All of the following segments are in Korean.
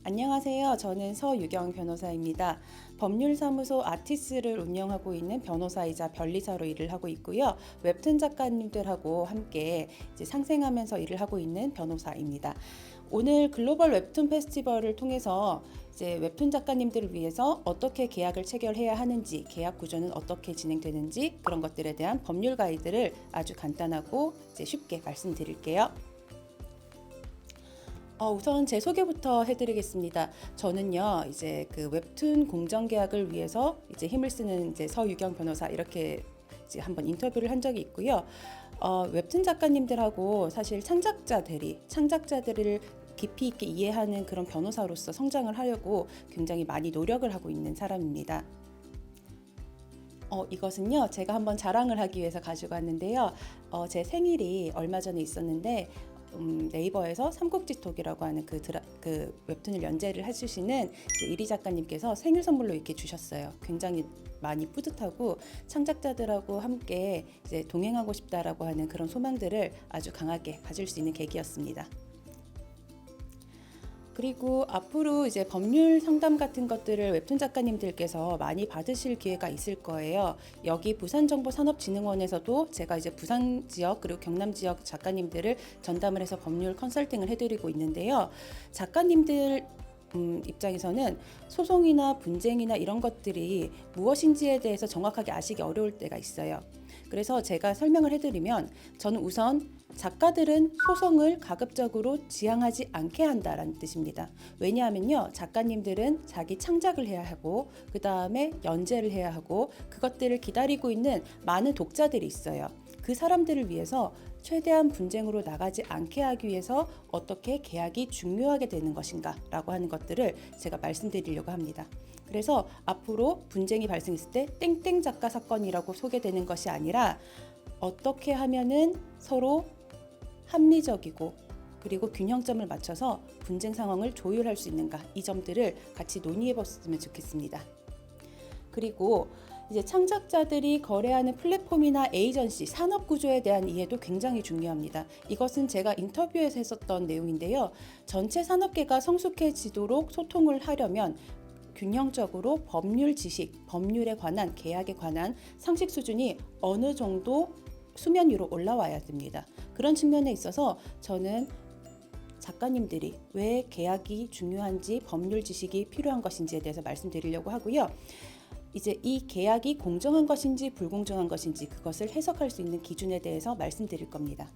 안녕하세요. 저는 서유경 변호사입니다. 법률사무소 아티스를 운영하고 있는 변호사이자 변리사로 일을 하고 있고요. 웹툰 작가님들하고 함께 이제 상생하면서 일을 하고 있는 변호사입니다. 오늘 글로벌 웹툰 페스티벌을 통해서 이제 웹툰 작가님들을 위해서 어떻게 계약을 체결해야 하는지, 계약 구조는 어떻게 진행되는지 그런 것들에 대한 법률 가이드를 아주 간단하고 이제 쉽게 말씀드릴게요. 우선 제 소개부터 해드리겠습니다. 저는요, 이제 그 웹툰 공정 계약을 위해서 이제 힘을 쓰는 이제 서유경 변호사 이렇게 이제 한번 인터뷰를 한 적이 있고요. 웹툰 작가님들하고 사실 창작자들을 깊이 있게 이해하는 그런 변호사로서 성장을 하려고 굉장히 많이 노력을 하고 있는 사람입니다. 이것은요, 제가 한번 자랑을 하기 위해서 가지고 왔는데요. 제 생일이 얼마 전에 있었는데, 네이버에서 삼국지톡이라고 하는 그 웹툰을 연재를 해주시는 이리 작가님께서 생일 선물로 이렇게 주셨어요. 굉장히 많이 뿌듯하고 창작자들하고 함께 이제 동행하고 싶다라고 하는 그런 소망들을 아주 강하게 가질 수 있는 계기였습니다. 그리고 앞으로 이제 법률 상담 같은 것들을 웹툰 작가님들께서 많이 받으실 기회가 있을 거예요. 여기 부산정보산업진흥원에서도 제가 이제 부산 지역 그리고 경남 지역 작가님들을 전담을 해서 법률 컨설팅을 해드리고 있는데요. 작가님들 입장에서는 소송이나 분쟁이나 이런 것들이 무엇인지에 대해서 정확하게 아시기 어려울 때가 있어요. 그래서 제가 설명을 해드리면 저는 우선 작가들은 소송을 가급적으로 지향하지 않게 한다라는 뜻입니다. 왜냐하면요, 작가님들은 자기 창작을 해야 하고 그 다음에 연재를 해야 하고 그것들을 기다리고 있는 많은 독자들이 있어요. 그 사람들을 위해서 최대한 분쟁으로 나가지 않게 하기 위해서 어떻게 계약이 중요하게 되는 것인가 라고 하는 것들을 제가 말씀드리려고 합니다. 그래서 앞으로 분쟁이 발생했을 때 땡땡 작가 사건이라고 소개되는 것이 아니라 어떻게 하면은 서로 합리적이고 그리고 균형점을 맞춰서 분쟁 상황을 조율할 수 있는가, 이 점들을 같이 논의해 봤으면 좋겠습니다. 그리고 이제 창작자들이 거래하는 플랫폼이나 에이전시, 산업 구조에 대한 이해도 굉장히 중요합니다. 이것은 제가 인터뷰에서 했었던 내용인데요. 전체 산업계가 성숙해지도록 소통을 하려면 균형적으로 법률 지식, 법률에 관한, 계약에 관한 상식 수준이 어느 정도 수면 위로 올라와야 됩니다. 그런 측면에 있어서 저는 작가님들이 왜 계약이 중요한지, 법률 지식이 필요한 것인지에 대해서 말씀드리려고 하고요. 이제 이 계약이 공정한 것인지 불공정한 것인지 그것을 해석할 수 있는 기준에 대해서 말씀드릴 겁니다.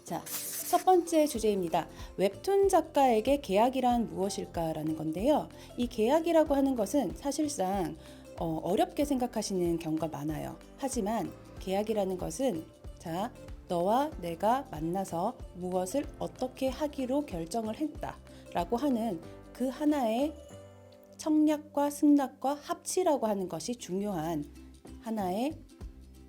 자, 첫 번째 주제입니다. 웹툰 작가에게 계약이란 무엇일까라는 건데요. 이 계약이라고 하는 것은 사실상 어렵게 생각하시는 경우가 많아요. 하지만 계약이라는 것은 너와 내가 만나서 무엇을 어떻게 하기로 결정을 했다라고 하는 그 하나의 청약과 승낙과 합치라고 하는 것이 중요한 하나의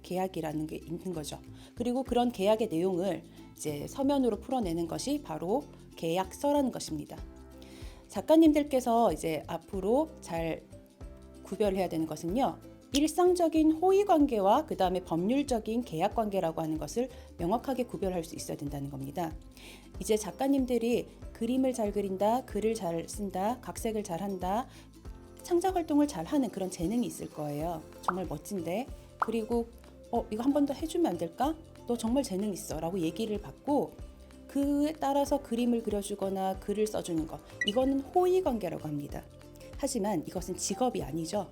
계약이라는 게 있는 거죠. 그리고 그런 계약의 내용을 이제 서면으로 풀어내는 것이 바로 계약서라는 것입니다. 작가님들께서 이제 앞으로 잘 구별해야 되는 것은요, 일상적인 호의 관계와 그 다음에 법률적인 계약 관계라고 하는 것을 명확하게 구별할 수 있어야 된다는 겁니다. 이제 작가님들이 그림을 잘 그린다, 글을 잘 쓴다, 각색을 잘 한다, 창작 활동을 잘 하는 그런 재능이 있을 거예요. 정말 멋진데. 그리고 이거 한 번 더 해주면 안 될까? 너 정말 재능 있어 라고 얘기를 받고 그에 따라서 그림을 그려주거나 글을 써주는 것, 이거는 호의 관계라고 합니다. 하지만 이것은 직업이 아니죠.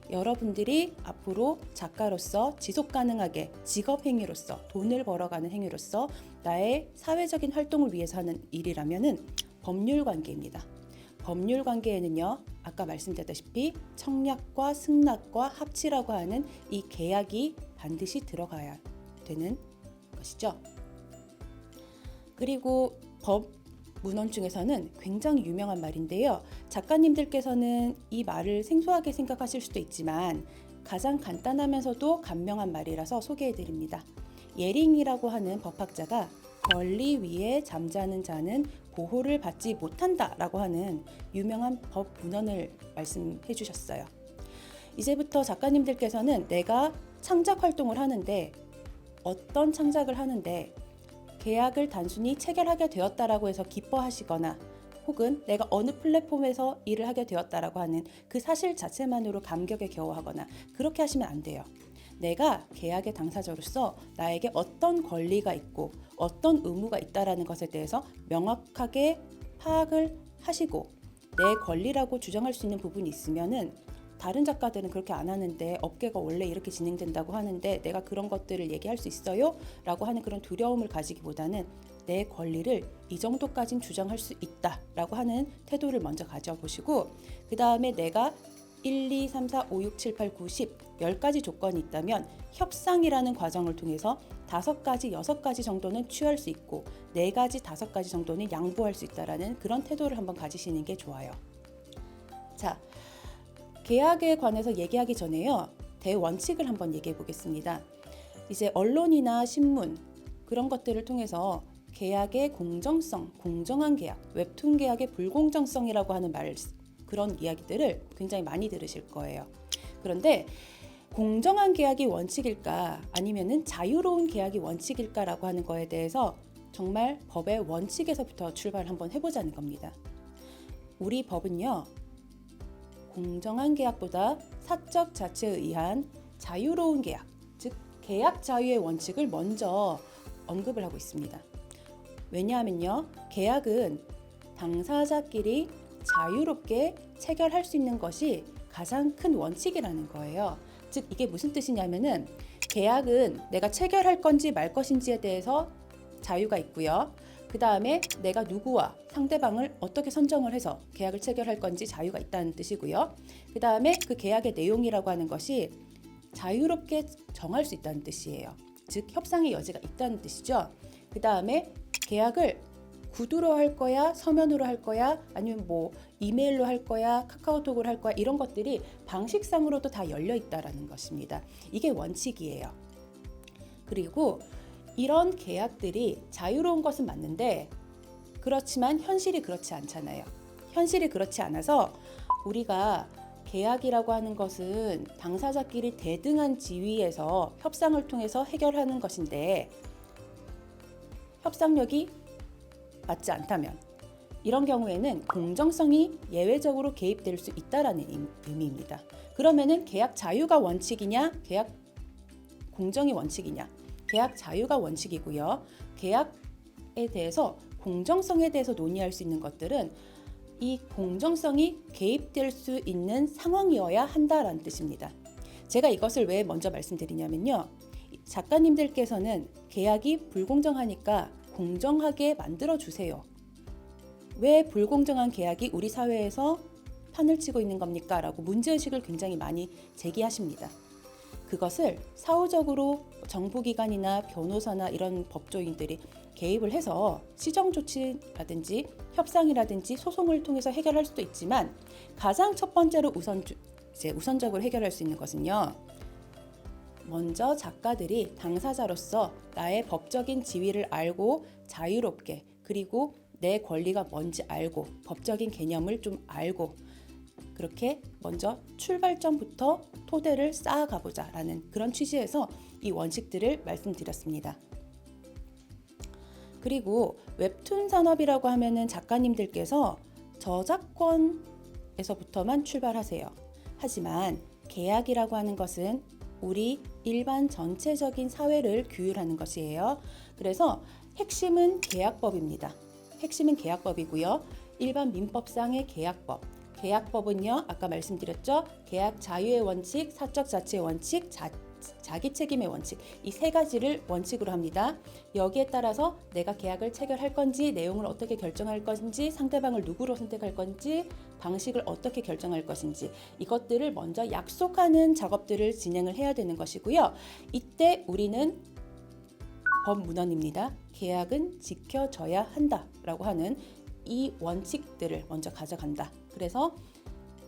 여러분들이 앞으로 작가로서 지속 가능하게 직업 행위로서 돈을 벌어가는 행위로서 나의 사회적인 활동을 위해서 하는 일이라면은 법률 관계입니다. 법률 관계에는요, 아까 말씀드렸다시피 청약과 승낙과 합치라고 하는 이 계약이 반드시 들어가야 되는 것이죠. 그리고 법 문헌 중에서는 굉장히 유명한 말인데요. 작가님들께서는 이 말을 생소하게 생각하실 수도 있지만 가장 간단하면서도 간명한 말이라서 소개해드립니다. 예링이라고 하는 법학자가 권리 위에 잠자는 자는 보호를 받지 못한다라고 하는 유명한 법 문헌을 말씀해 주셨어요. 이제부터 작가님들께서는 내가 창작 활동을 하는데, 어떤 창작을 하는데 계약을 단순히 체결하게 되었다라고 해서 기뻐하시거나 혹은 내가 어느 플랫폼에서 일을 하게 되었다라고 하는 그 사실 자체만으로 감격에 겨워하거나 그렇게 하시면 안 돼요. 내가 계약의 당사자로서 나에게 어떤 권리가 있고 어떤 의무가 있다라는 것에 대해서 명확하게 파악을 하시고 내 권리라고 주장할 수 있는 부분이 있으면은 다른 작가들은 그렇게 안 하는데 업계가 원래 이렇게 진행된다고 하는데 내가 그런 것들을 얘기할 수 있어요? 라고 하는 그런 두려움을 가지기보다는 내 권리를 이 정도까진 주장할 수 있다 라고 하는 태도를 먼저 가져보시고 그 다음에 내가 1, 2, 3, 4, 5, 6, 7, 8, 9, 10, 10가지 조건이 있다면 협상이라는 과정을 통해서 5가지, 6가지 정도는 취할 수 있고 4가지, 5가지 정도는 양보할 수 있다라는 그런 태도를 한번 가지시는 게 좋아요. 자, 계약에 관해서 얘기하기 전에요. 대원칙을 한번 얘기해 보겠습니다. 이제 언론이나 신문 그런 것들을 통해서 계약의 공정성, 공정한 계약, 웹툰 계약의 불공정성이라고 하는 그런 이야기들을 굉장히 많이 들으실 거예요. 그런데 공정한 계약이 원칙일까 아니면은 자유로운 계약이 원칙일까라고 하는 거에 대해서 정말 법의 원칙에서부터 출발을 한번 해보자는 겁니다. 우리 법은요. 공정한 계약보다 사적 자체에 의한 자유로운 계약, 즉 계약 자유의 원칙을 먼저 언급을 하고 있습니다. 왜냐하면요. 계약은 당사자끼리 자유롭게 체결할 수 있는 것이 가장 큰 원칙이라는 거예요. 즉 이게 무슨 뜻이냐면은 계약은 내가 체결할 건지 말 것인지에 대해서 자유가 있고요. 그 다음에 내가 누구와 상대방을 어떻게 선정을 해서 계약을 체결할 건지 자유가 있다는 뜻이고요. 그 다음에 그 계약의 내용이라고 하는 것이 자유롭게 정할 수 있다는 뜻이에요. 즉 협상의 여지가 있다는 뜻이죠. 그 다음에 계약을 구두로 할 거야, 서면으로 할 거야, 아니면 뭐 이메일로 할 거야, 카카오톡으로 할 거야 이런 것들이 방식상으로도 다 열려 있다라는 것입니다. 이게 원칙이에요. 그리고 이런 계약들이 자유로운 것은 맞는데 그렇지만 현실이 그렇지 않잖아요. 현실이 그렇지 않아서 우리가 계약이라고 하는 것은 당사자끼리 대등한 지위에서 협상을 통해서 해결하는 것인데 협상력이 맞지 않다면 이런 경우에는 공정성이 예외적으로 개입될 수 있다라는 의미입니다. 그러면은 계약 자유가 원칙이냐, 계약 공정이 원칙이냐? 계약 자유가 원칙이고요. 계약에 대해서 공정성에 대해서 논의할 수 있는 것들은 이 공정성이 개입될 수 있는 상황이어야 한다라는 뜻입니다. 제가 이것을 왜 먼저 말씀드리냐면요. 작가님들께서는 계약이 불공정하니까 공정하게 만들어 주세요. 왜 불공정한 계약이 우리 사회에서 판을 치고 있는 겁니까? 라고 문제의식을 굉장히 많이 제기하십니다. 그것을 사후적으로 정부기관이나 변호사나 이런 법조인들이 개입을 해서 시정조치라든지 협상이라든지 소송을 통해서 해결할 수도 있지만 가장 첫 번째로 우선적으로 해결할 수 있는 것은요. 먼저 작가들이 당사자로서 나의 법적인 지위를 알고 자유롭게 그리고 내 권리가 뭔지 알고 법적인 개념을 좀 알고 그렇게 먼저 출발점부터 토대를 쌓아가보자 라는 그런 취지에서 이 원칙들을 말씀드렸습니다. 그리고 웹툰 산업이라고 하면은 작가님들께서 저작권에서부터만 출발하세요. 하지만 계약이라고 하는 것은 우리 일반 전체적인 사회를 규율하는 것이에요. 그래서 핵심은 계약법입니다. 핵심은 계약법이고요. 일반 민법상의 계약법. 계약법은요, 아까 말씀드렸죠. 계약 자유의 원칙, 사적 자치의 원칙, 자기 책임의 원칙. 이 세 가지를 원칙으로 합니다. 여기에 따라서 내가 계약을 체결할 건지, 내용을 어떻게 결정할 건지, 상대방을 누구로 선택할 건지, 방식을 어떻게 결정할 것인지 이것들을 먼저 약속하는 작업들을 진행을 해야 되는 것이고요. 이때 우리는 법문헌입니다. 계약은 지켜져야 한다라고 하는 이 원칙들을 먼저 가져간다. 그래서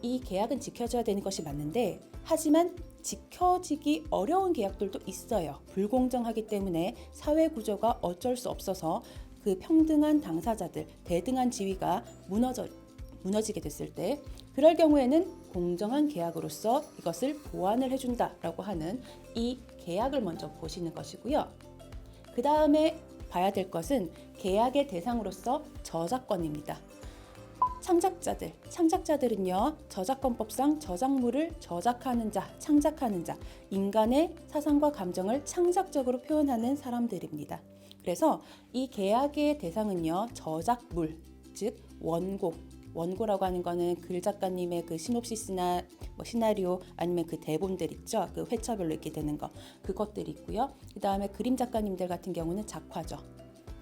이 계약은 지켜져야 되는 것이 맞는데 하지만 지켜지기 어려운 계약들도 있어요. 불공정하기 때문에 사회 구조가 어쩔 수 없어서 그 평등한 당사자들, 대등한 지위가 무너지게 됐을 때 그럴 경우에는 공정한 계약으로서 이것을 보완을 해준다라고 하는 이 계약을 먼저 보시는 것이고요. 그 다음에 봐야 될 것은 계약의 대상으로서 저작권입니다. 창작자들은요, 저작권법상 저작물을 저작하는 자, 창작하는 자, 인간의 사상과 감정을 창작적으로 표현하는 사람들입니다. 그래서 이 계약의 대상은요, 저작물, 즉 원고라고 하는 거는 글 작가님의 그 시놉시스나 뭐 시나리오 아니면 그 대본들 있죠. 그 회차별로 이렇게 되는 거, 그것들이 있고요. 그 다음에 그림 작가님들 같은 경우는 작화죠.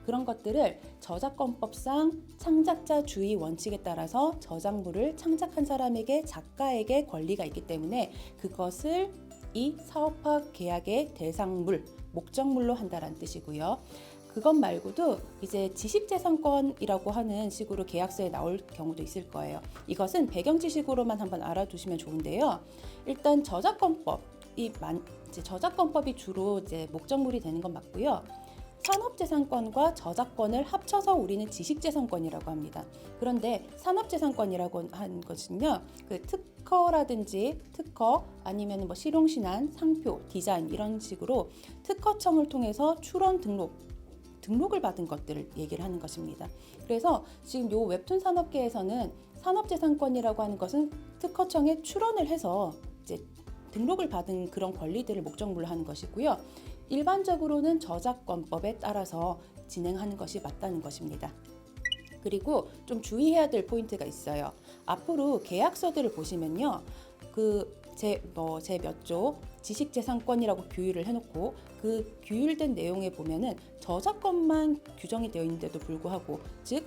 그런 것들을 저작권법상 창작자주의 원칙에 따라서 저작물을 창작한 사람에게, 작가에게 권리가 있기 때문에 그것을 이 사업화 계약의 대상물, 목적물로 한다라는 뜻이고요. 그것 말고도 이제 지식재산권이라고 하는 식으로 계약서에 나올 경우도 있을 거예요. 이것은 배경 지식으로만 한번 알아두시면 좋은데요. 일단 저작권법이 주로 이제 목적물이 되는 건 맞고요. 산업재산권과 저작권을 합쳐서 우리는 지식재산권이라고 합니다. 그런데 산업재산권이라고 하는 것은요, 그 특허 아니면 뭐 실용신안, 상표, 디자인 이런 식으로 특허청을 통해서 출원 등록을 받은 것들을 얘기를 하는 것입니다. 그래서 지금 요 웹툰 산업계에서는 산업재산권이라고 하는 것은 특허청에 출원을 해서 이제 등록을 받은 그런 권리들을 목적물로 하는 것이고요. 일반적으로는 저작권법에 따라서 진행하는 것이 맞다는 것입니다. 그리고 좀 주의해야 될 포인트가 있어요. 앞으로 계약서들을 보시면요, 제 몇 조 지식재산권이라고 규율을 해놓고 그 규율된 내용에 보면은 저작권만 규정이 되어 있는데도 불구하고, 즉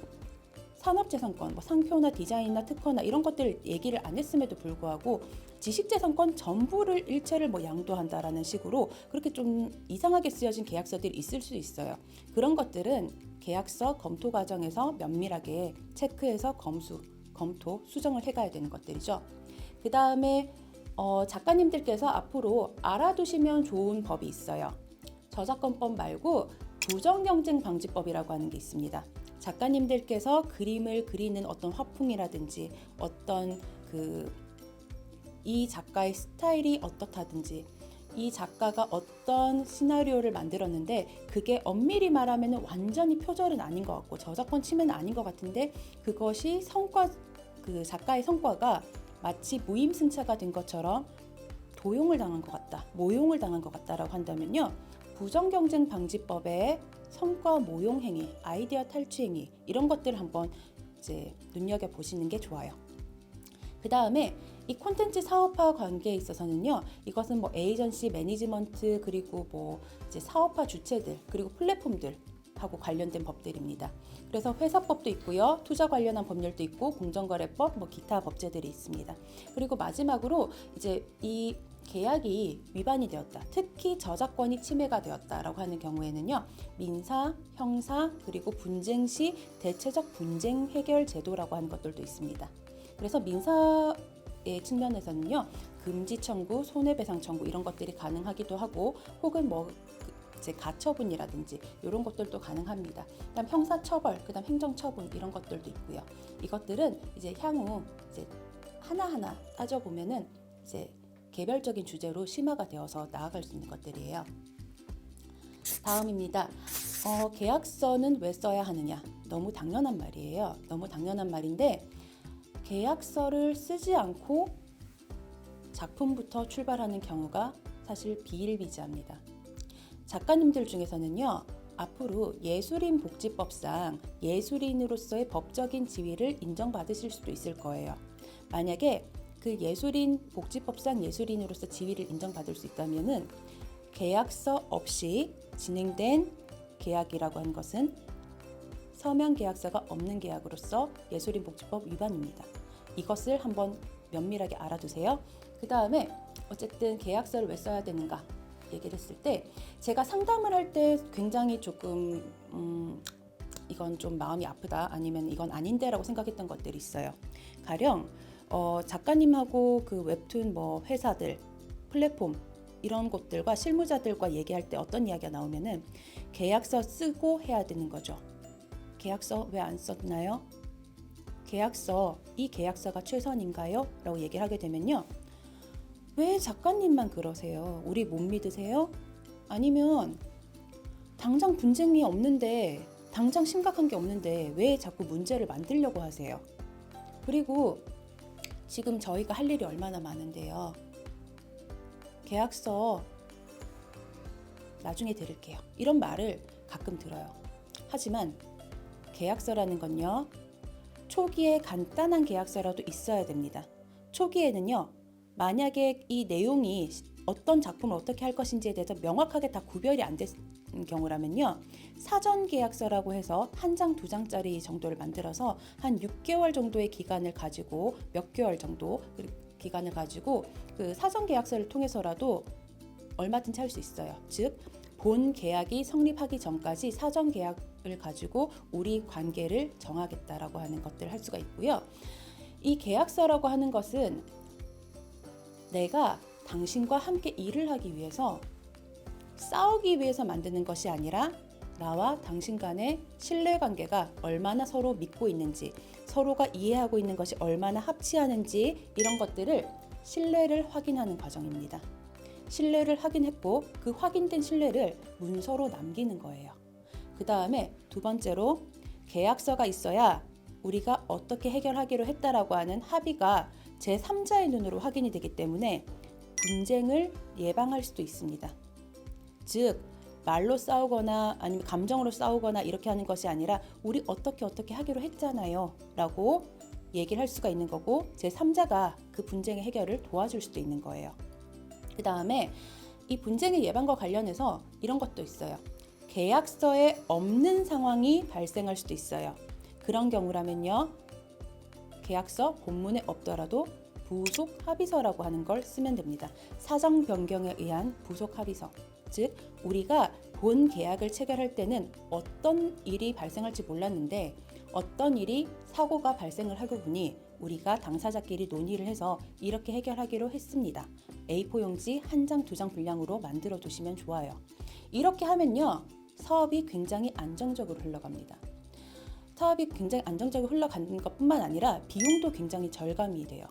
산업재산권, 뭐 상표나 디자인이나 특허나 이런 것들 얘기를 안 했음에도 불구하고 지식재산권 전부를 일체를 뭐 양도한다라는 식으로 그렇게 좀 이상하게 쓰여진 계약서들이 있을 수 있어요. 그런 것들은 계약서 검토 과정에서 면밀하게 체크해서 검토, 수정을 해가야 되는 것들이죠. 그 다음에 작가님들께서 앞으로 알아두시면 좋은 법이 있어요. 저작권법 말고 부정경쟁방지법이라고 하는 게 있습니다. 작가님들께서 그림을 그리는 어떤 화풍이라든지 어떤 이 작가의 스타일이 어떻다든지 이 작가가 어떤 시나리오를 만들었는데 그게 엄밀히 말하면 완전히 표절은 아닌 것 같고 저작권 침해는 아닌 것 같은데 그것이 그 작가의 성과가 마치 무임승차가 된 것처럼 도용을 당한 것 같다, 모용을 당한 것 같다라고 한다면요, 부정경쟁방지법에 성과 모용 행위, 아이디어 탈취 행위 이런 것들을 한번 이제 눈여겨 보시는 게 좋아요. 그 다음에 이 콘텐츠 사업화 관계에 있어서는요, 이것은 뭐 에이전시 매니지먼트 그리고 뭐 이제 사업화 주체들 그리고 플랫폼들 하고 관련된 법들입니다. 그래서 회사법도 있고요, 투자 관련한 법률도 있고, 공정거래법, 뭐 기타 법제들이 있습니다. 그리고 마지막으로 이제 이 계약이 위반이 되었다, 특히 저작권이 침해가 되었다라고 하는 경우에는요, 민사, 형사 그리고 분쟁 시 대체적 분쟁 해결 제도라고 하는 것들도 있습니다. 그래서 민사의 측면에서는요, 금지 청구, 손해배상 청구 이런 것들이 가능하기도 하고, 혹은 이제 가처분이라든지 이런 것들도 가능합니다. 그다음 형사처벌, 그다음 행정처분 이런 것들도 있고요. 이것들은 이제 향후 이제 하나하나 따져보면은 이제 개별적인 주제로 심화가 되어서 나아갈 수 있는 것들이에요. 다음입니다. 계약서는 왜 써야 하느냐? 너무 당연한 말이에요. 너무 당연한 말인데 계약서를 쓰지 않고 작품부터 출발하는 경우가 사실 비일비재합니다. 작가님들 중에서는요, 앞으로 예술인 복지법상 예술인으로서의 법적인 지위를 인정받으실 수도 있을 거예요. 만약에 그 예술인 복지법상 예술인으로서 지위를 인정받을 수 있다면은 계약서 없이 진행된 계약이라고 하는 것은 서명 계약서가 없는 계약으로서 예술인 복지법 위반입니다. 이것을 한번 면밀하게 알아두세요. 그 다음에 어쨌든 계약서를 왜 써야 되는가 얘기를 했을 때 제가 상담을 할 때 굉장히 조금 이건 좀 마음이 아프다, 아니면 이건 아닌데 라고 생각했던 것들이 있어요. 가령 작가님하고 그 웹툰 뭐 회사들, 플랫폼 이런 곳들과 실무자들과 얘기할 때 어떤 이야기가 나오면은 계약서 쓰고 해야 되는 거죠. 계약서 왜 안 썼나요? 이 계약서가 최선인가요? 라고 얘기를 하게 되면요, 왜 작가님만 그러세요? 우리 못 믿으세요? 아니면 당장 분쟁이 없는데, 당장 심각한 게 없는데 왜 자꾸 문제를 만들려고 하세요? 그리고 지금 저희가 할 일이 얼마나 많은데요. 계약서 나중에 드릴게요. 이런 말을 가끔 들어요. 하지만 계약서라는 건요, 초기에 간단한 계약서라도 있어야 됩니다. 초기에는요, 만약에 이 내용이 어떤 작품을 어떻게 할 것인지에 대해서 명확하게 다 구별이 안 된 경우라면요, 사전 계약서라고 해서 한 장, 두 장짜리 정도를 만들어서 한 6개월 정도의 기간을 가지고, 몇 개월 정도 기간을 가지고 그 사전 계약서를 통해서라도 얼마든지 할 수 있어요. 즉, 본 계약이 성립하기 전까지 사전 계약을 가지고 우리 관계를 정하겠다라고 하는 것들을 할 수가 있고요. 이 계약서라고 하는 것은 내가 당신과 함께 일을 하기 위해서, 싸우기 위해서 만드는 것이 아니라 나와 당신 간의 신뢰관계가 얼마나 서로 믿고 있는지, 서로가 이해하고 있는 것이 얼마나 합치하는지, 이런 것들을 신뢰를 확인하는 과정입니다. 신뢰를 확인했고 그 확인된 신뢰를 문서로 남기는 거예요. 그 다음에 두 번째로, 계약서가 있어야 우리가 어떻게 해결하기로 했다라고 하는 합의가 제3자의 눈으로 확인이 되기 때문에 분쟁을 예방할 수도 있습니다. 즉, 말로 싸우거나 아니면 감정으로 싸우거나 이렇게 하는 것이 아니라 우리 어떻게 하기로 했잖아요 라고 얘기를 할 수가 있는 거고, 제3자가 그 분쟁의 해결을 도와줄 수도 있는 거예요. 그 다음에 이 분쟁의 예방과 관련해서 이런 것도 있어요. 계약서에 없는 상황이 발생할 수도 있어요. 그런 경우라면요, 계약서 본문에 없더라도 부속 합의서라고 하는 걸 쓰면 됩니다. 사정 변경에 의한 부속 합의서. 즉, 우리가 본 계약을 체결할 때는 어떤 일이 발생할지 몰랐는데 어떤 일이 사고가 발생을 하고 보니 우리가 당사자끼리 논의를 해서 이렇게 해결하기로 했습니다. A4 용지 한 장, 두 장 분량으로 만들어 두시면 좋아요. 이렇게 하면요, 사업이 굉장히 안정적으로 흘러갑니다. 사업이 굉장히 안정적으로 흘러가는 것뿐만 아니라 비용도 굉장히 절감이 돼요.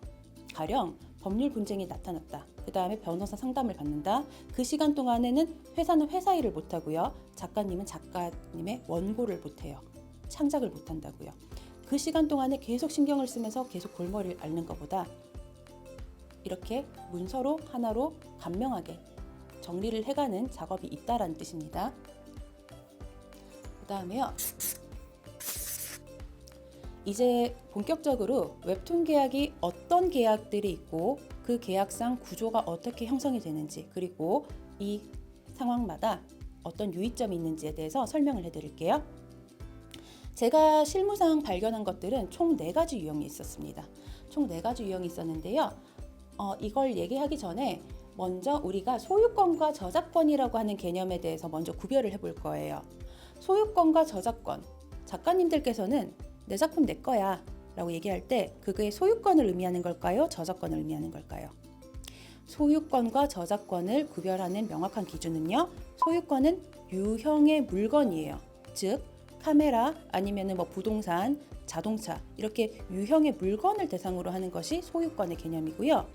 가령 법률 분쟁이 나타났다. 그 다음에 변호사 상담을 받는다. 그 시간 동안에는 회사는 회사 일을 못하고요. 작가님은 작가님의 원고를 못해요. 창작을 못한다고요. 그 시간 동안에 계속 신경을 쓰면서 계속 골머리를 앓는 것보다 이렇게 문서로 하나로 간명하게 정리를 해가는 작업이 있다라는 뜻입니다. 그 다음에요, 이제 본격적으로 웹툰 계약이 어떤 계약들이 있고 그 계약상 구조가 어떻게 형성이 되는지, 그리고 이 상황마다 어떤 유의점이 있는지에 대해서 설명을 해드릴게요. 제가 실무상 발견한 것들은 총 4가지 유형이 있었습니다. 총 4가지 유형이 있었는데요. 이걸 얘기하기 전에 먼저 우리가 소유권과 저작권이라고 하는 개념에 대해서 먼저 구별을 해볼 거예요. 소유권과 저작권, 작가님들께서는 내 작품 내 거야 라고 얘기할 때 그게 소유권을 의미하는 걸까요? 저작권을 의미하는 걸까요? 소유권과 저작권을 구별하는 명확한 기준은요, 소유권은 유형의 물건이에요. 즉, 카메라 아니면 부동산, 자동차, 이렇게 유형의 물건을 대상으로 하는 것이 소유권의 개념이고요.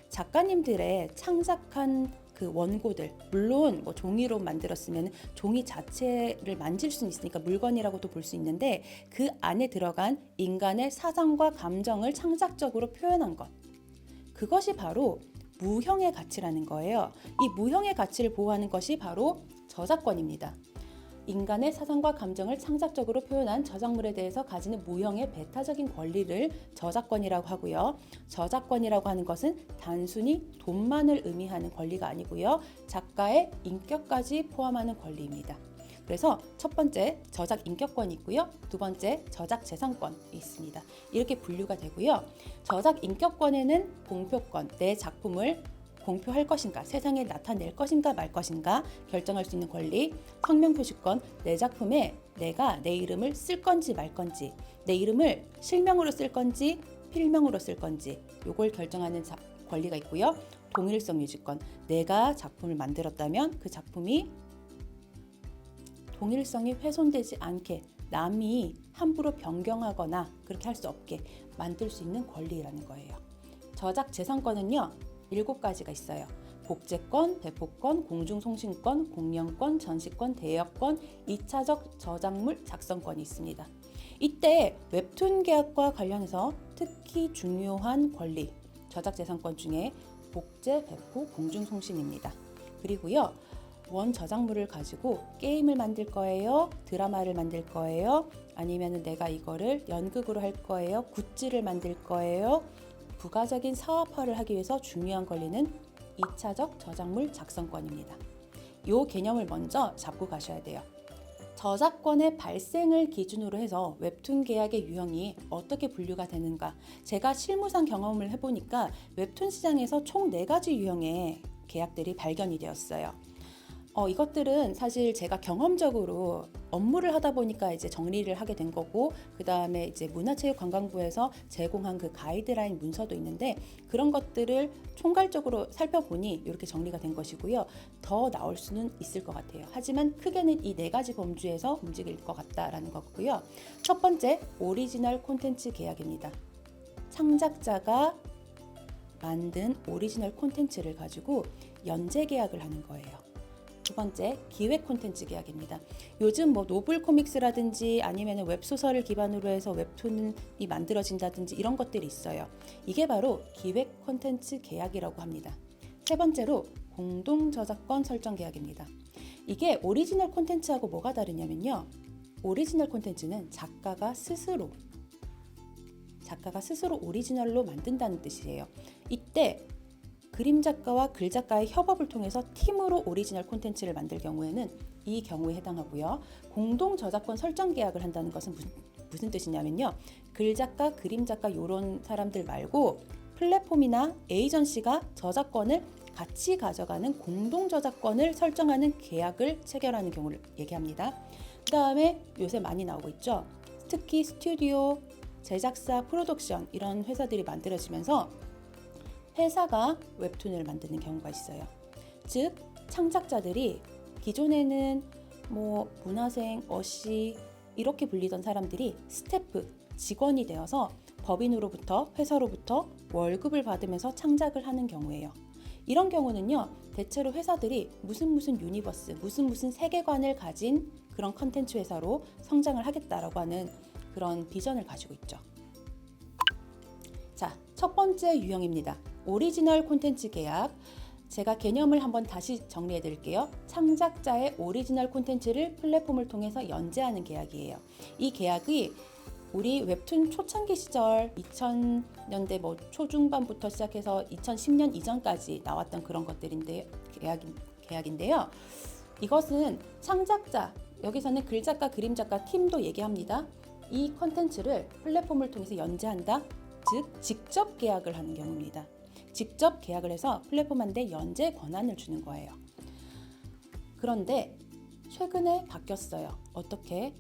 작가님들의 창작한 그 원고들, 물론 종이로 만들었으면 종이 자체를 만질 수는 있으니까 물건이라고도 볼 수 있는데, 그 안에 들어간 인간의 사상과 감정을 창작적으로 표현한 것, 그것이 바로 무형의 가치라는 거예요. 이 무형의 가치를 보호하는 것이 바로 저작권입니다. 인간의 사상과 감정을 창작적으로 표현한 저작물에 대해서 가지는 무형의 배타적인 권리를 저작권이라고 하고요. 저작권이라고 하는 것은 단순히 돈만을 의미하는 권리가 아니고요. 작가의 인격까지 포함하는 권리입니다. 그래서 첫 번째 저작 인격권이 있고요. 두 번째 저작 재산권이 있습니다. 이렇게 분류가 되고요. 저작 인격권에는 공표권, 내 작품을 공표할 것인가, 세상에 나타낼 것인가 말 것인가 결정할 수 있는 권리, 성명표시권, 내 작품에 내가 내 이름을 쓸 건지 말 건지, 내 이름을 실명으로 쓸 건지 필명으로 쓸 건지, 요걸 결정하는 권리가 있고요. 동일성 유지권, 내가 작품을 만들었다면 그 작품이 동일성이 훼손되지 않게, 남이 함부로 변경하거나 그렇게 할 수 없게 만들 수 있는 권리라는 거예요. 저작 재산권은요, 7가지가 있어요. 복제권, 배포권, 공중송신권, 공연권, 전시권, 대여권, 2차적 저작물 작성권이 있습니다. 이때 웹툰 계약과 관련해서 특히 중요한 권리, 저작재산권 중에 복제, 배포, 공중송신입니다. 그리고요, 원 저작물을 가지고 게임을 만들 거예요? 드라마를 만들 거예요? 아니면 내가 이거를 연극으로 할 거예요? 굿즈를 만들 거예요? 부가적인 사업화를 하기 위해서 중요한 권리는 2차적 저작물 작성권입니다. 이 개념을 먼저 잡고 가셔야 돼요. 저작권의 발생을 기준으로 해서 웹툰 계약의 유형이 어떻게 분류가 되는가? 제가 실무상 경험을 해보니까 웹툰 시장에서 총 4가지 유형의 계약들이 발견이 되었어요. 이것들은 사실 제가 경험적으로 업무를 하다 보니까 이제 정리를 하게 된 거고, 그 다음에 이제 문화체육관광부에서 제공한 그 가이드라인 문서도 있는데, 그런 것들을 총괄적으로 살펴보니 이렇게 정리가 된 것이고요. 더 나올 수는 있을 것 같아요. 하지만 크게는 이 4가지 범주에서 움직일 것 같다라는 거고요. 첫 번째, 오리지널 콘텐츠 계약입니다. 창작자가 만든 오리지널 콘텐츠를 가지고 연재 계약을 하는 거예요. 두 번째, 기획 콘텐츠 계약입니다. 요즘 뭐 노블 코믹스라든지 아니면 웹소설을 기반으로 해서 웹툰이 만들어진다든지 이런 것들이 있어요. 이게 바로 기획 콘텐츠 계약이라고 합니다. 세 번째로 공동 저작권 설정 계약입니다. 이게 오리지널 콘텐츠하고 뭐가 다르냐면요. 오리지널 콘텐츠는 작가가 스스로 오리지널로 만든다는 뜻이에요. 이때 그림 작가와 글 작가의 협업을 통해서 팀으로 오리지널 콘텐츠를 만들 경우에는 이 경우에 해당하고요. 공동 저작권 설정 계약을 한다는 것은 무슨 뜻이냐면요. 글 작가, 그림 작가 이런 사람들 말고 플랫폼이나 에이전시가 저작권을 같이 가져가는 공동 저작권을 설정하는 계약을 체결하는 경우를 얘기합니다. 그 다음에 요새 많이 나오고 있죠. 특히 스튜디오, 제작사, 프로덕션 이런 회사들이 만들어지면서 회사가 웹툰을 만드는 경우가 있어요. 즉, 창작자들이 기존에는 뭐 문화생, 어씨 이렇게 불리던 사람들이 스태프, 직원이 되어서 법인으로부터, 회사로부터 월급을 받으면서 창작을 하는 경우예요. 이런 경우는요, 대체로 회사들이 무슨 유니버스, 무슨 세계관을 가진 그런 컨텐츠 회사로 성장을 하겠다라고 하는 그런 비전을 가지고 있죠. 자, 첫 번째 유형입니다. 오리지널 콘텐츠 계약. 제가 개념을 한번 다시 정리해 드릴게요. 창작자의 오리지널 콘텐츠를 플랫폼을 통해서 연재하는 계약이에요. 이 계약이 우리 웹툰 초창기 시절 2000년대 초중반부터 시작해서 2010년 이전까지 나왔던 그런 것들인데요. 계약인데요. 이것은 창작자, 여기서는 글작가, 그림작가 팀도 얘기합니다. 이 콘텐츠를 플랫폼을 통해서 연재한다. 즉, 직접 계약을 하는 경우입니다. 직접 계약을 해서 플랫폼한테 연재 권한을 주는 거예요. 그런데 최근에 바뀌었어요. 어떻게?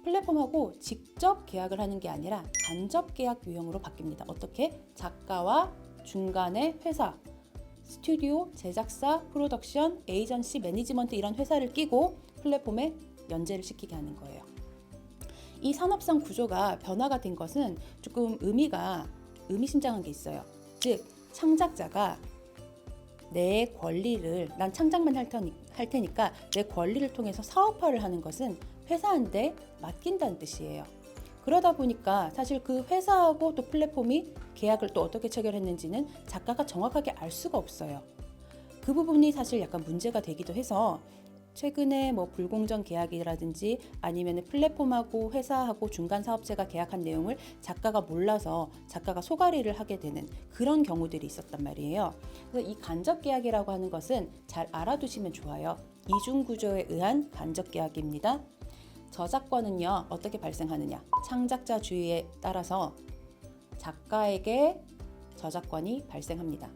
플랫폼하고 직접 계약을 하는 게 아니라 간접 계약 유형으로 바뀝니다. 어떻게? 작가와 중간에 회사, 스튜디오, 제작사, 프로덕션, 에이전시, 매니지먼트 이런 회사를 끼고 플랫폼에 연재를 시키게 하는 거예요. 이 산업상 구조가 변화가 된 것은 조금 의미심장한 게 있어요. 즉, 창작자가 내 권리를, 난 창작만 할 테니까 내 권리를 통해서 사업화를 하는 것은 회사한테 맡긴다는 뜻이에요. 그러다 보니까 사실 그 회사하고 또 플랫폼이 계약을 또 어떻게 체결했는지는 작가가 정확하게 알 수가 없어요. 그 부분이 사실 약간 문제가 되기도 해서 최근에 불공정 계약이라든지 아니면 플랫폼하고 회사하고 중간 사업체가 계약한 내용을 작가가 몰라서 작가가 소가리를 하게 되는 그런 경우들이 있었단 말이에요. 그래서 이 간접 계약이라고 하는 것은 잘 알아두시면 좋아요. 이중 구조에 의한 간접 계약입니다. 저작권은요, 어떻게 발생하느냐? 창작자 주의에 따라서 작가에게 저작권이 발생합니다.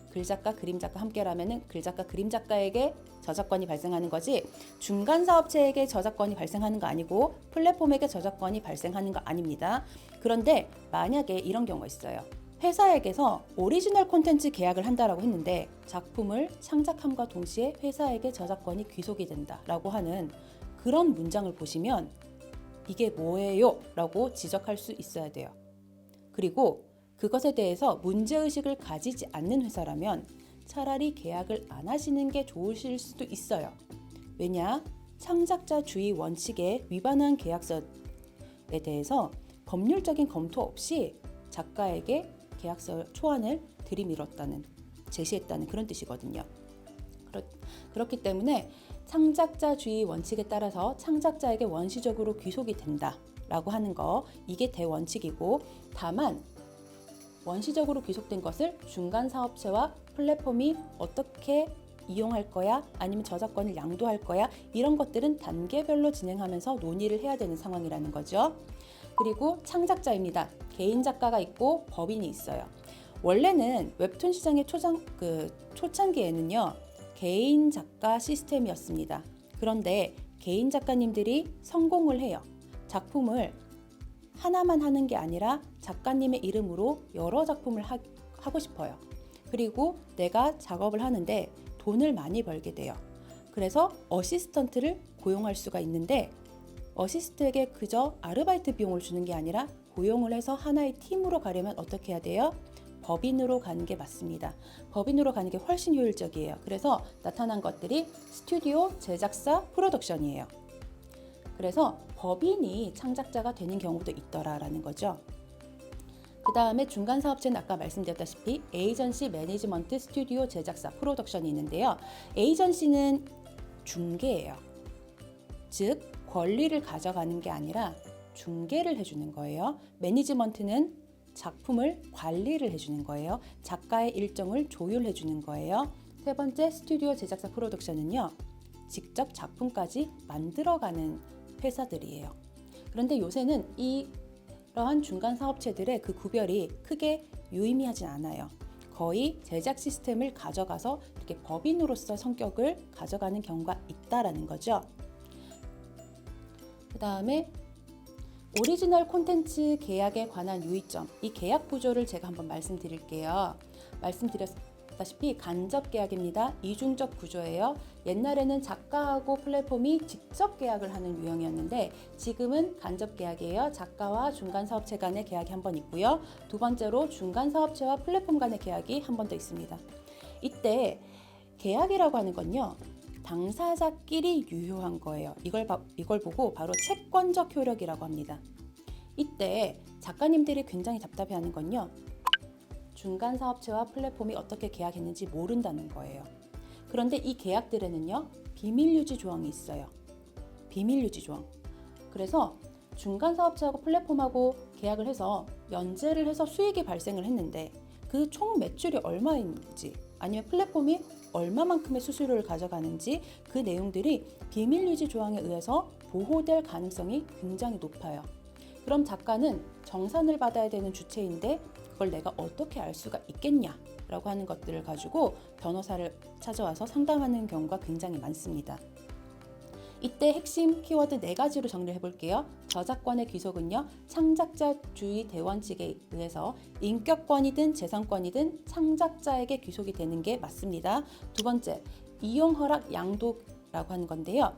글작가, 그림작가 함께라면은 글작가, 그림작가에게 저작권이 발생하는 거지, 중간 사업체에게 저작권이 발생하는 거 아니고 플랫폼에게 저작권이 발생하는 거 아닙니다. 그런데 만약에 이런 경우가 있어요. 회사에게서 오리지널 콘텐츠 계약을 한다라고 했는데 작품을 창작함과 동시에 회사에게 저작권이 귀속이 된다라고 하는 그런 문장을 보시면 이게 뭐예요? 라고 지적할 수 있어야 돼요. 그리고 그것에 대해서 문제의식을 가지지 않는 회사라면 차라리 계약을 안 하시는 게 좋으실 수도 있어요. 왜냐? 창작자 주의 원칙에 위반한 계약서에 대해서 법률적인 검토 없이 작가에게 계약서 초안을 들이밀었다는, 제시했다는 그런 뜻이거든요. 그렇기 때문에 창작자주의 원칙에 따라서 창작자에게 원시적으로 귀속이 된다라고 하는 거, 이게 대원칙이고, 다만 원시적으로 귀속된 것을 중간 사업체와 플랫폼이 어떻게 이용할 거야, 아니면 저작권을 양도할 거야, 이런 것들은 단계별로 진행하면서 논의를 해야 되는 상황이라는 거죠. 그리고 창작자입니다. 개인 작가가 있고 법인이 있어요. 원래는 웹툰 시장의 초창기에는요, 개인 작가 시스템이었습니다. 그런데 개인 작가님들이 성공을 해요. 작품을 하나만 하는 게 아니라 작가님의 이름으로 여러 작품을 하고 싶어요. 그리고 내가 작업을 하는데 돈을 많이 벌게 돼요. 그래서 어시스턴트를 고용할 수가 있는데, 어시스트에게 그저 아르바이트 비용을 주는 게 아니라 고용을 해서 하나의 팀으로 가려면 어떻게 해야 돼요? 법인으로 가는 게 맞습니다. 법인으로 가는 게 훨씬 효율적이에요. 그래서 나타난 것들이 스튜디오, 제작사, 프로덕션이에요. 그래서 법인이 창작자가 되는 경우도 있더라라는 거죠. 그 다음에 중간 사업체는 아까 말씀드렸다시피 에이전시, 매니지먼트, 스튜디오, 제작사, 프로덕션이 있는데요. 에이전시는 중개예요. 즉 권리를 가져가는 게 아니라 중개를 해주는 거예요. 매니지먼트는 작품을 관리를 해주는 거예요. 작가의 일정을 조율해주는 거예요. 세 번째, 스튜디오, 제작사, 프로덕션은요, 직접 작품까지 만들어가는 회사들이에요. 그런데 요새는 이러한 중간 사업체들의 그 구별이 크게 유의미하진 않아요. 거의 제작 시스템을 가져가서 이렇게 법인으로서 성격을 가져가는 경우가 있다라는 거죠. 그 다음에 오리지널 콘텐츠 계약에 관한 유의점, 이 계약 구조를 제가 한번 말씀드릴게요. 말씀드렸다시피 간접 계약입니다. 이중적 구조예요. 옛날에는 작가하고 플랫폼이 직접 계약을 하는 유형이었는데 지금은 간접 계약이에요. 작가와 중간 사업체 간의 계약이 한 번 있고요. 두 번째로 중간 사업체와 플랫폼 간의 계약이 한 번 더 있습니다. 이때 계약이라고 하는 건요, 당사자끼리 유효한 거예요. 이걸 보고 바로 채권적 효력이라고 합니다. 이때 작가님들이 굉장히 답답해하는 건요, 중간 사업체와 플랫폼이 어떻게 계약했는지 모른다는 거예요. 그런데 이 계약들에는요, 비밀유지 조항이 있어요. 비밀유지 조항. 그래서 중간 사업체하고 플랫폼하고 계약을 해서 연재를 해서 수익이 발생을 했는데 그 총 매출이 얼마인지, 아니면 플랫폼이 얼마만큼의 수수료를 가져가는지, 그 내용들이 비밀유지 조항에 의해서 보호될 가능성이 굉장히 높아요. 그럼 작가는 정산을 받아야 되는 주체인데 그걸 내가 어떻게 알 수가 있겠냐라고 하는 것들을 가지고 변호사를 찾아와서 상담하는 경우가 굉장히 많습니다. 이때 핵심 키워드 4가지로 정리를 해볼게요. 저작권의 귀속은요, 창작자주의 대원칙에 의해서 인격권이든 재산권이든 창작자에게 귀속이 되는 게 맞습니다. 두 번째, 이용 허락 양도라고 하는 건데요.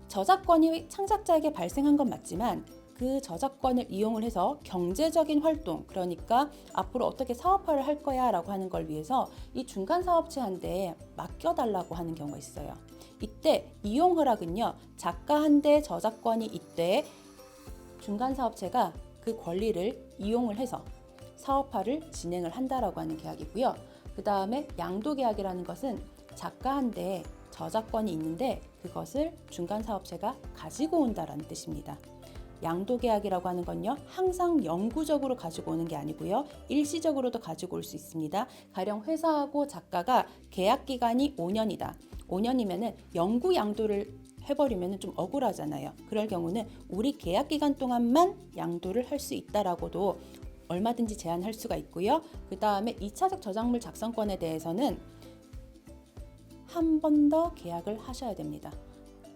저작권이 창작자에게 발생한 건 맞지만 그 저작권을 이용을 해서 경제적인 활동, 그러니까 앞으로 어떻게 사업화를 할 거야 라고 하는 걸 위해서 이 중간 사업체한테 맡겨달라고 하는 경우가 있어요. 이때 이용 허락은요, 작가한테 저작권이 있대 중간 사업체가 그 권리를 이용을 해서 사업화를 진행을 한다라고 하는 계약이고요. 그 다음에 양도 계약이라는 것은 작가한테 저작권이 있는데 그것을 중간 사업체가 가지고 온다라는 뜻입니다. 양도 계약이라고 하는 건요, 항상 영구적으로 가지고 오는 게 아니고요, 일시적으로도 가지고 올 수 있습니다. 가령 회사하고 작가가 계약 기간이 5년이다. 5년이면은 영구 양도를 해버리면 좀 억울하잖아요. 그럴 경우는 우리 계약 기간 동안만 양도를 할 수 있다라고도 얼마든지 제한할 수가 있고요. 그 다음에 2차적 저작물 작성권에 대해서는 한 번 더 계약을 하셔야 됩니다.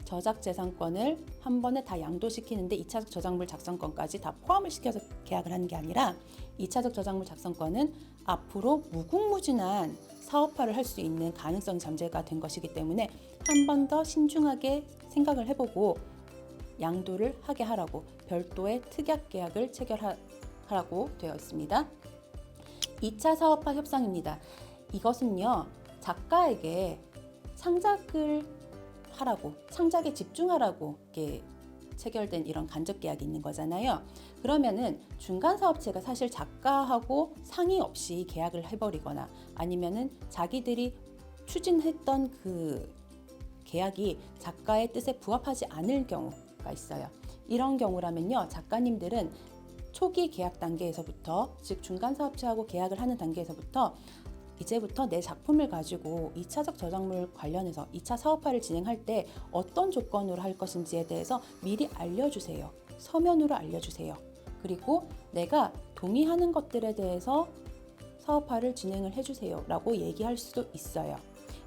저작재산권을 한 번에 다 양도시키는데 2차적 저작물 작성권까지 다 포함을 시켜서 계약을 하는 게 아니라 2차적 저작물 작성권은 앞으로 무궁무진한 사업화를 할 수 있는 가능성이 잠재가 된 것이기 때문에 한 번 더 신중하게 생각을 해보고 양도를 하게 하라고 별도의 특약 계약을 체결하라고 되어 있습니다. 2차 사업화 협상입니다. 이것은요, 작가에게 창작을 하라고, 창작에 집중하라고 이렇게 체결된 이런 간접 계약이 있는 거잖아요. 그러면은 중간 사업체가 사실 작가하고 상의 없이 계약을 해버리거나 아니면은 자기들이 추진했던 그 계약이 작가의 뜻에 부합하지 않을 경우가 있어요. 이런 경우라면요, 작가님들은 초기 계약 단계에서부터, 즉 중간 사업체하고 계약을 하는 단계에서부터 이제부터 내 작품을 가지고 2차적 저작물 관련해서 2차 사업화를 진행할 때 어떤 조건으로 할 것인지에 대해서 미리 알려주세요. 서면으로 알려주세요. 그리고 내가 동의하는 것들에 대해서 사업화를 진행을 해주세요 라고 얘기할 수도 있어요.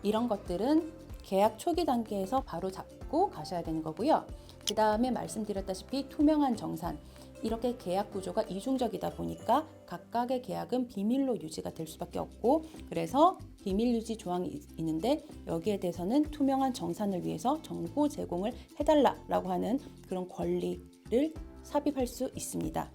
이런 것들은 계약 초기 단계에서 바로 잡고 가셔야 되는 거고요. 그 다음에 말씀드렸다시피 투명한 정산. 이렇게 계약 구조가 이중적이다 보니까 각각의 계약은 비밀로 유지가 될 수밖에 없고, 그래서 비밀 유지 조항이 있는데 여기에 대해서는 투명한 정산을 위해서 정보 제공을 해달라라고 하는 그런 권리를 삽입할 수 있습니다.